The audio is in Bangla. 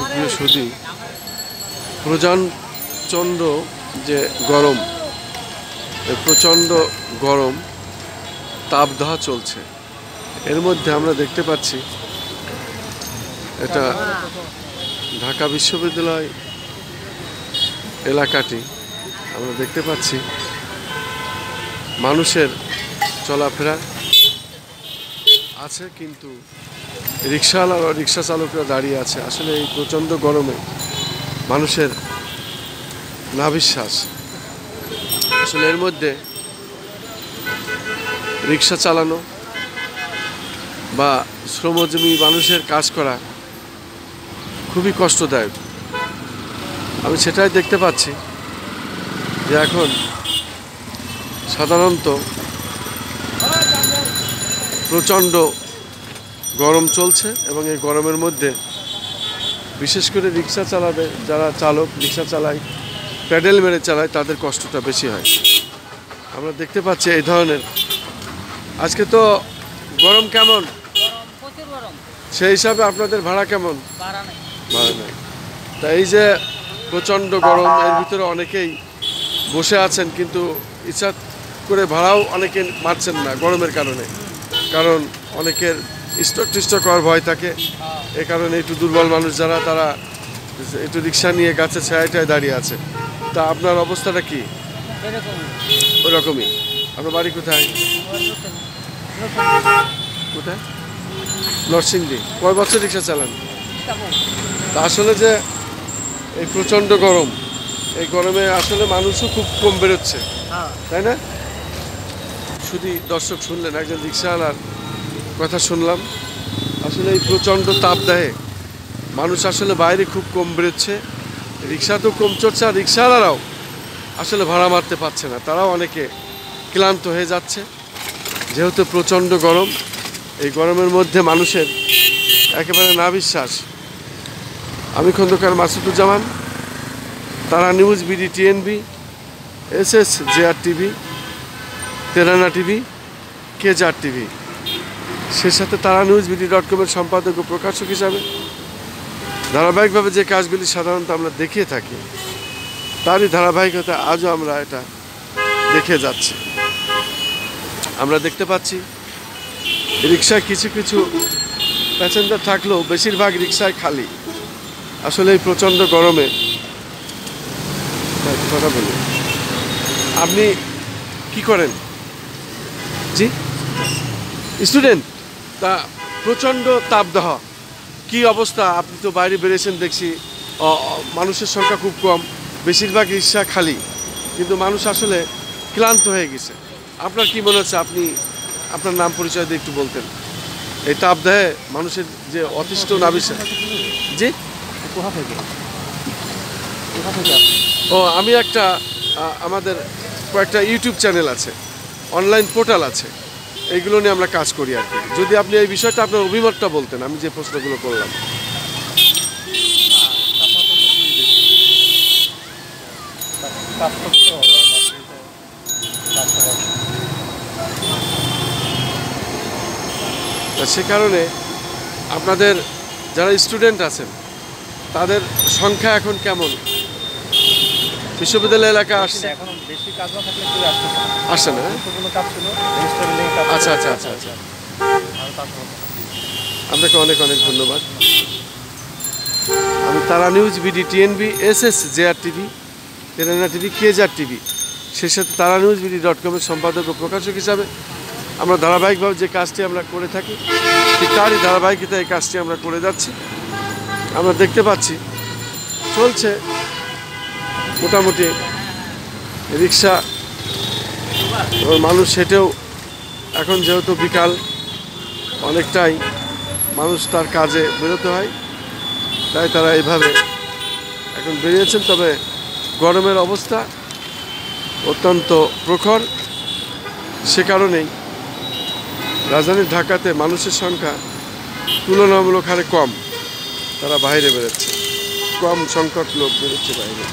সুপ্রিয় সুধী, প্রচণ্ড যে গরম, এই প্রচণ্ড গরম তাপদাহ চলছে। এর মধ্যে আমরা দেখতে পাচ্ছি এটা ঢাকা বিশ্ববিদ্যালয় এলাকাটি আমরা দেখতে পাচ্ছি মানুষের চলাফেরা আছে, কিন্তু রিক্সাওয়ালা রিক্সা চালকরা দাঁড়িয়ে আছে। আসলে এই প্রচণ্ড গরমে মানুষের নাভিশ্বাস। আসলে এর মধ্যে রিক্সা চালানো বা শ্রমজীবী মানুষের কাজ করা খুবই কষ্টদায়ক। আমি সেটাই দেখতে পাচ্ছি যে এখন সাধারণত প্রচণ্ড গরম চলছে এবং এই গরমের মধ্যে বিশেষ করে রিক্সা চালাবে যারা চালক, রিক্সা চালায়, প্যাডেল মেরে চালায়, তাদের কষ্টটা বেশি হয়। আমরা দেখতে পাচ্ছি এই ধরনের। আজকে তো গরম কেমন, সেই হিসাবে আপনাদের ভাড়া কেমন? ভাড়া নেই। তা এই যে প্রচণ্ড গরম, এর ভিতরে অনেকেই বসে আছেন, কিন্তু ইচ্ছা করে ভাড়াও অনেকে মারছেন না গরমের কারণে, কারণ অনেকের স্টক টিস্টক হওয়ার ভয় থাকে। এ কারণে একটু দুর্বল মানুষ যারা, তারা একটু রিক্সা নিয়ে গাছে ছায়াটায় দাঁড়িয়ে আছে। তা আপনার অবস্থাটা কি? ওরকমই। আপনার বাড়ি কোথায়? কোথায়? নরসিংদী। কয় বছর রিক্সা চালান? তা আসলে যে এই প্রচণ্ড গরম, এই গরমে আসলে মানুষও খুব কম বেরোচ্ছে, তাই না? শুধু দর্শক শুনলেন, একজন রিক্সাওয়ালার কথা শুনলাম। আসলে এই প্রচণ্ড তাপদাহে মানুষ আসলে বাইরে খুব কম বেরোচ্ছে, রিক্সা তো কম চড়ছে, আর রিক্সাওয়ালারাও আসলে ভাড়া মারতে পারছে না। তারাও অনেকে ক্লান্ত হয়ে যাচ্ছে, যেহেতু প্রচণ্ড গরম। এই গরমের মধ্যে মানুষের একেবারে নাভিশ্বাস। আমি Khandakar Masuduzzaman, Tara news, BD TNB, SS JR TV, তেরানা টিভি, কেজার টিভি, সে সাথে তারা নিউজ বিডি.com-এর সম্পাদক ও প্রকাশক হিসাবে ধারাবাহিকভাবে যে কাজগুলি সাধারণত আমরা দেখিয়ে থাকি, তারই ধারাবাহিকতা আজও আমরা এটা দেখে যাচ্ছি। আমরা দেখতে পাচ্ছি রিক্সায় কিছু কিছু প্যাসেঞ্জার থাকলেও বেশিরভাগ রিক্সায় খালি। আসলে এই প্রচণ্ড গরমে কথা বলি, আপনি কি করেন? জি, স্টুডেন্ট। তা প্রচণ্ড তাপদাহ, কি অবস্থা? আপনি তো বাইরে বেরিয়েছেন, দেখছি মানুষের সংখ্যা খুব কম, বেশিরভাগ রিক্সা খালি, কিন্তু মানুষ আসলে ক্লান্ত হয়ে গেছে। আপনার কি মনে হচ্ছে? আপনি আপনার নাম পরিচয় দিয়ে একটু বলতেন। এই তাপদাহে মানুষের যে অতিষ্ঠ নাভিশ্বাস। জি, কোথা থেকে? ও, আমি একটা আমাদের কয়েকটা ইউটিউব চ্যানেল আছে, অনলাইন পোর্টাল আছে, এইগুলো নিয়ে আমরা কাজ করি আর কি। যদি আপনি এই বিষয়টা আপনার অভিমতটা বলতেন, আমি যে প্রশ্নগুলো করলাম। সে কারণে আপনাদের যারা স্টুডেন্ট আছেন তাদের সংখ্যা এখন কেমন? বিশ্ববিদ্যালয় এলাকা আসছে? আসছে না? আচ্ছা আচ্ছা আচ্ছা আচ্ছা, আপনাকে অনেক অনেক ধন্যবাদ। আমি Tara news, BD TNB, SS JR TV, তেরানা টিভি, কেজার টিভি, সেই সাথে তারা নিউজ বিডি.com-এর সম্পাদক ও প্রকাশক হিসাবে আমরা ধারাবাহিকভাবে যে কাজটি আমরা করে থাকি, ঠিক তারই ধারাবাহিকতা এই কাজটি আমরা করে যাচ্ছি। আমরা দেখতে পাচ্ছি চলছে মোটামুটি রিক্সা, মানুষ হেঁটেও, এখন যেহেতু বিকাল, অনেকটাই মানুষ তার কাজে বেরোতে হয়, তাই তারা এইভাবে এখন বেরিয়েছেন। তবে গরমের অবস্থা অত্যন্ত প্রখর, সে কারণেই রাজধানী ঢাকাতে মানুষের সংখ্যা তুলনামূলক হারে কম, তারা বাইরে বেরোচ্ছে, কম সংখ্যক লোক বেরোচ্ছে বাইরে।